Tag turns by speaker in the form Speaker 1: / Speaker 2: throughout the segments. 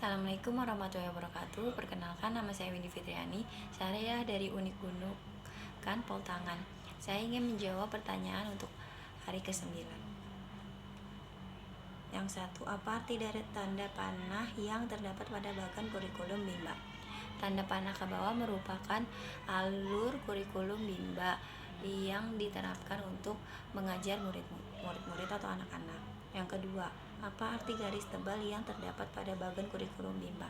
Speaker 1: Assalamualaikum warahmatullahi wabarakatuh. Perkenalkan, nama saya Windy Fitriani. Saya dari Unik Gunukkan Poltangan. Saya ingin menjawab pertanyaan untuk hari ke-9. Yang satu, apa arti dari tanda panah yang terdapat pada bagian kurikulum Bimba? Tanda panah ke bawah merupakan alur kurikulum Bimba yang diterapkan untuk mengajar murid-murid atau anak-anak. Yang kedua, apa arti garis tebal yang terdapat pada bagian kurikulum Bimba?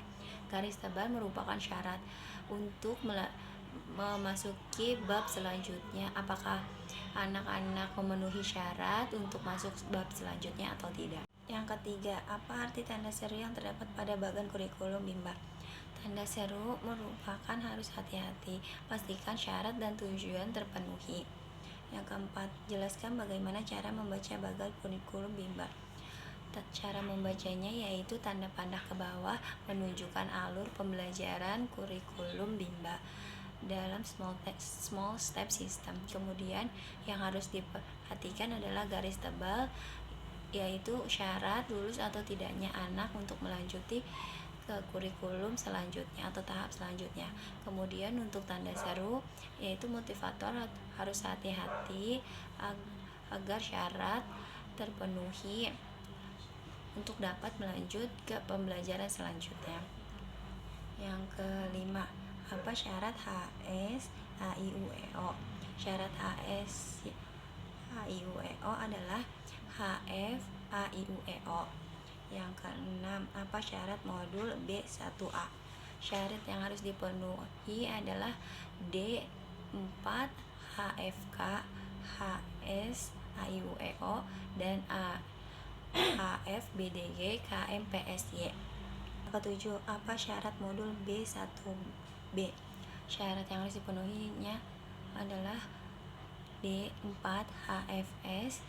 Speaker 1: Garis tebal merupakan syarat untuk memasuki bab selanjutnya. Apakah anak-anak memenuhi syarat untuk masuk bab selanjutnya atau tidak? Yang ketiga, apa arti tanda seru yang terdapat pada bagian kurikulum Bimba? Tanda seru merupakan harus hati-hati, pastikan syarat dan tujuan terpenuhi. Yang keempat, jelaskan bagaimana cara membaca bagian kurikulum Bimba. Cara membacanya yaitu tanda panah ke bawah menunjukkan alur pembelajaran kurikulum Bimba dalam small step system. Kemudian yang harus diperhatikan adalah garis tebal, yaitu syarat lulus atau tidaknya anak untuk melanjuti ke kurikulum selanjutnya atau tahap selanjutnya. Kemudian untuk tanda seru yaitu motivator, harus hati-hati agar syarat terpenuhi untuk dapat melanjut ke pembelajaran selanjutnya. Yang kelima, apa syarat HS HIUEO? Syarat HS HIUEO adalah HF AIUEO. Yang keenam, apa syarat modul B1A? Syarat yang harus dipenuhi adalah D4 HFK HS HIUEO dan AF BDG KMPSY. Ketujuh, apa syarat modul B1B? Syarat yang harus dipenuhinya adalah D4 HFS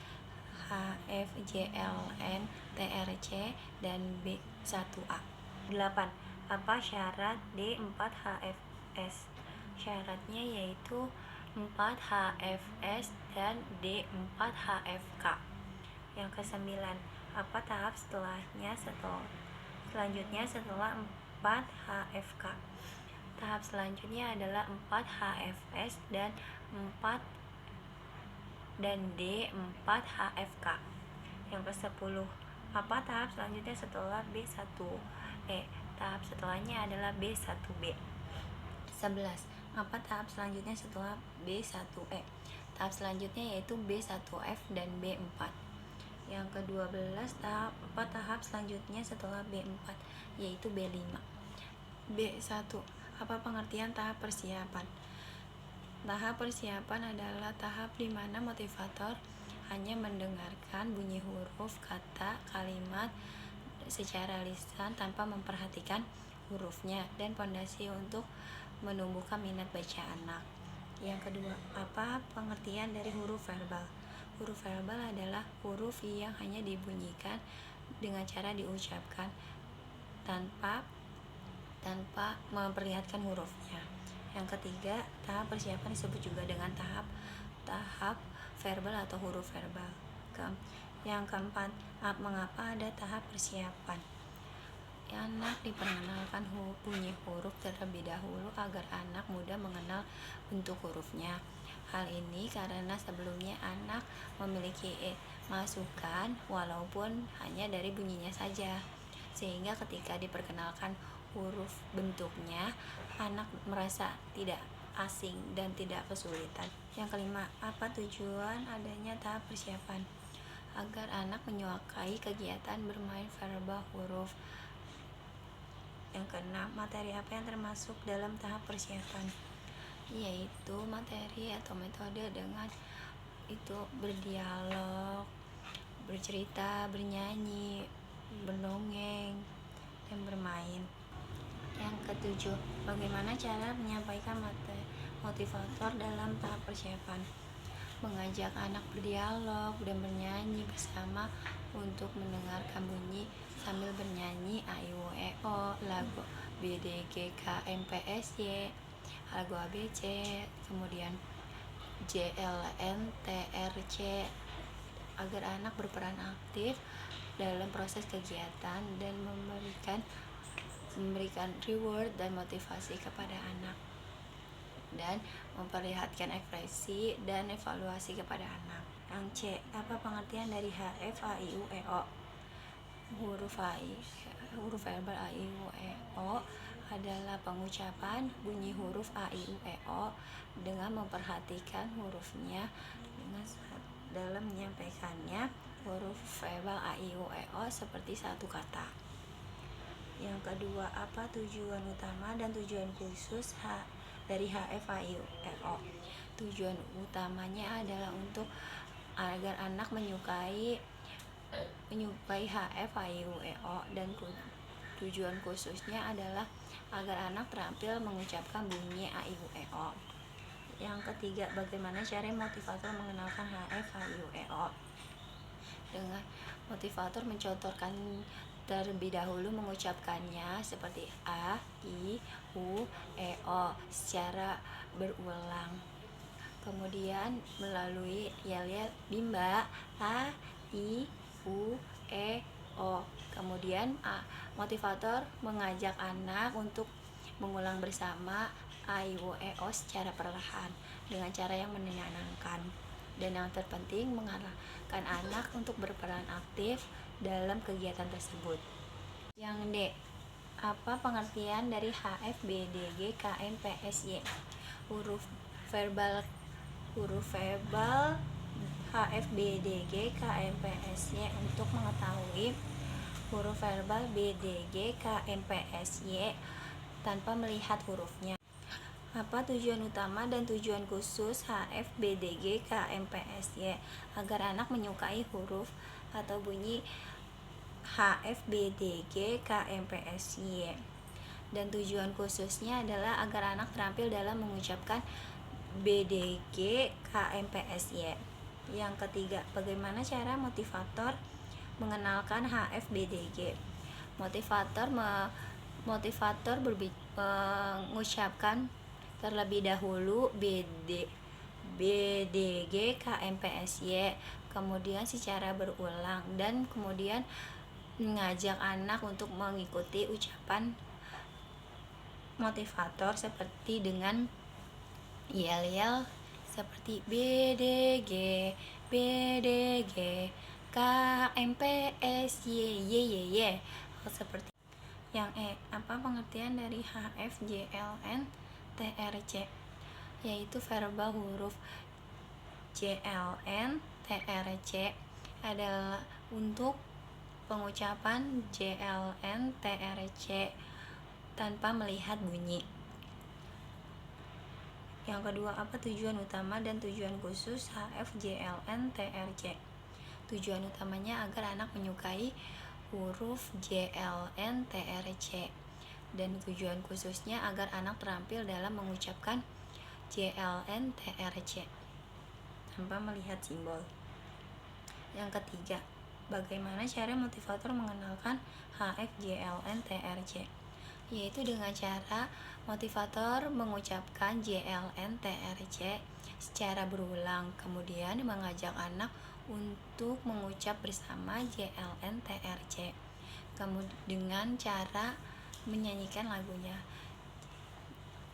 Speaker 1: HFJLN TRC dan B1A. 8. Apa syarat D4 HFS? Syaratnya yaitu 4 HFS dan D4 HFK. Yang ke-9, apa tahap selanjutnya setelah 4 HFK? Tahap selanjutnya adalah 4 HFS dan D4 HFK. Yang ke-10, apa tahap selanjutnya setelah B1E? Tahap setelahnya adalah B1B. 11. Apa tahap selanjutnya setelah B1E? Tahap selanjutnya yaitu B1F dan B4. Yang ke-12, apa tahap selanjutnya setelah B4? Yaitu B5. B1. Apa pengertian tahap persiapan? Tahap persiapan adalah tahap di mana motivator hanya mendengarkan bunyi huruf, kata, kalimat secara lisan tanpa memperhatikan hurufnya dan fondasi untuk menumbuhkan minat baca anak. Yang kedua, apa pengertian dari huruf verbal? Huruf verbal adalah huruf yang hanya dibunyikan dengan cara diucapkan tanpa memperlihatkan hurufnya. Yang ketiga, tahap persiapan disebut juga dengan tahap verbal atau huruf verbal. Yang keempat, mengapa ada tahap persiapan? Anak diperkenalkan bunyi huruf terlebih dahulu agar anak mudah mengenal bentuk hurufnya. Hal ini karena sebelumnya anak memiliki masukan walaupun hanya dari bunyinya saja, sehingga ketika diperkenalkan huruf bentuknya, anak merasa tidak asing dan tidak kesulitan. Yang kelima, apa tujuan adanya tahap persiapan? Agar anak menyukai kegiatan bermain verbal huruf. Yang keenam, materi apa yang termasuk dalam tahap persiapan? Yaitu materi atau metode dengan itu berdialog, bercerita, bernyanyi, berdongeng, dan bermain. Yang ketujuh, bagaimana cara menyampaikan motivator dalam tahap persiapan? Mengajak anak berdialog dan bernyanyi bersama untuk mendengarkan bunyi sambil bernyanyi AIWEO, lagu BDG KMPSY, lagu ABC, kemudian JLN TRC, agar anak berperan aktif dalam proses kegiatan dan memberikan memberikan reward dan motivasi kepada anak, dan memperlihatkan ekspresi dan evaluasi kepada anak. Yang C, apa pengertian dari HF A I U E O? Huruf verbal A I U E O adalah pengucapan bunyi huruf A I U E O dengan memperhatikan hurufnya dalam menyampaikannya. Huruf verbal A I U E O seperti satu kata. Yang kedua, apa tujuan utama dan tujuan khusus dari HF A I U E O? Tujuan utamanya adalah untuk agar anak menyukai HF A I U E O, dan tujuan khususnya adalah agar anak terampil mengucapkan bunyi A I U E O. Yang ketiga, bagaimana cara motivator mengenalkan HF A I U E O? Dengan motivator mencontohkan terlebih dahulu mengucapkannya seperti A, I, U, E, O secara berulang. Kemudian melalui yel-yel bimba A, I, U, E, O. Kemudian motivator mengajak anak untuk mengulang bersama A, I, U, E, O secara perlahan dengan cara yang menyenangkan. Dan yang terpenting, mengarahkan anak untuk berperan aktif dalam kegiatan tersebut. Yang D, apa pengertian dari HF BDG KM PSY? Huruf verbal HF BDG KM PSY. Untuk mengetahui huruf verbal BDG KM PSY tanpa melihat hurufnya. Apa tujuan utama dan tujuan khusus HF BDG KM PSY? Agar anak menyukai huruf atau bunyi HF BDG KM PSY. Dan tujuan khususnya adalah agar anak terampil dalam mengucapkan BDG KM PSY. Yang ketiga, bagaimana cara motivator mengenalkan HF BDG? Motivator mengucapkan terlebih dahulu BDG KM PSY, kemudian secara berulang, dan kemudian mengajak anak untuk mengikuti ucapan motivator seperti dengan yel-yel seperti BDG KM PSY seperti. Yang E, apa pengertian dari HF JLN TRC? Yaitu verbal huruf JLN TRC adalah untuk pengucapan JLN TRC tanpa melihat bunyi. Yang kedua, apa tujuan utama dan tujuan khusus HF JLN TRC? Tujuan utamanya agar anak menyukai huruf JLN TRC, dan tujuan khususnya agar anak terampil dalam mengucapkan JLN TRC tanpa melihat simbol. Yang ketiga, bagaimana cara motivator mengenalkan HF JLN TRC? Yaitu dengan cara motivator mengucapkan JLN TRC secara berulang, kemudian mengajak anak untuk mengucap bersama JLN TRC dengan cara menyanyikan lagunya,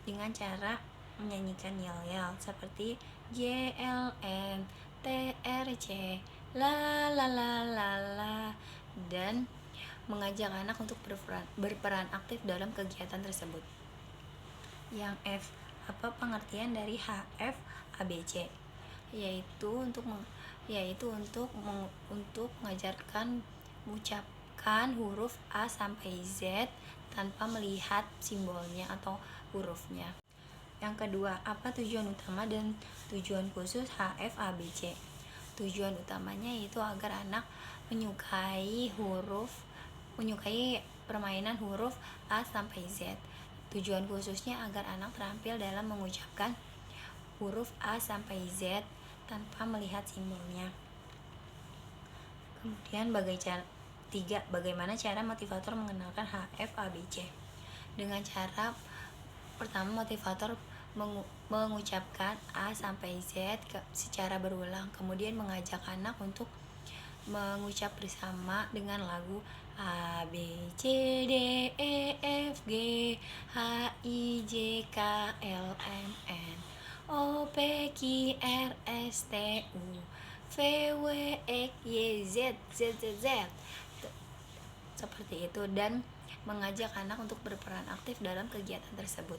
Speaker 1: dengan cara menyanyikan yel-yel seperti JLN TRC la la la la la, dan mengajak anak untuk berperan aktif dalam kegiatan tersebut. Yang F, apa pengertian dari HF ABC? Yaitu untuk mengajarkan mengucapkan huruf A sampai Z tanpa melihat simbolnya atau hurufnya. Yang kedua, apa tujuan utama dan tujuan khusus HF ABC? Tujuan utamanya yaitu agar anak menyukai permainan huruf A sampai Z. Tujuan khususnya agar anak terampil dalam mengucapkan huruf A sampai Z tanpa melihat simbolnya. Kemudian bagaimana cara motivator mengenalkan HF ABC? Dengan cara pertama, motivator mengucapkan A sampai Z secara berulang, kemudian mengajak anak untuk mengucap bersama dengan lagu A B C D E F G H I J K L M N O P Q R S T U V W X Y Z. Seperti itu, dan mengajak anak untuk berperan aktif dalam kegiatan tersebut.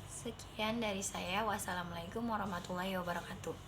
Speaker 1: Sekian dari saya. Wassalamualaikum warahmatullahi wabarakatuh.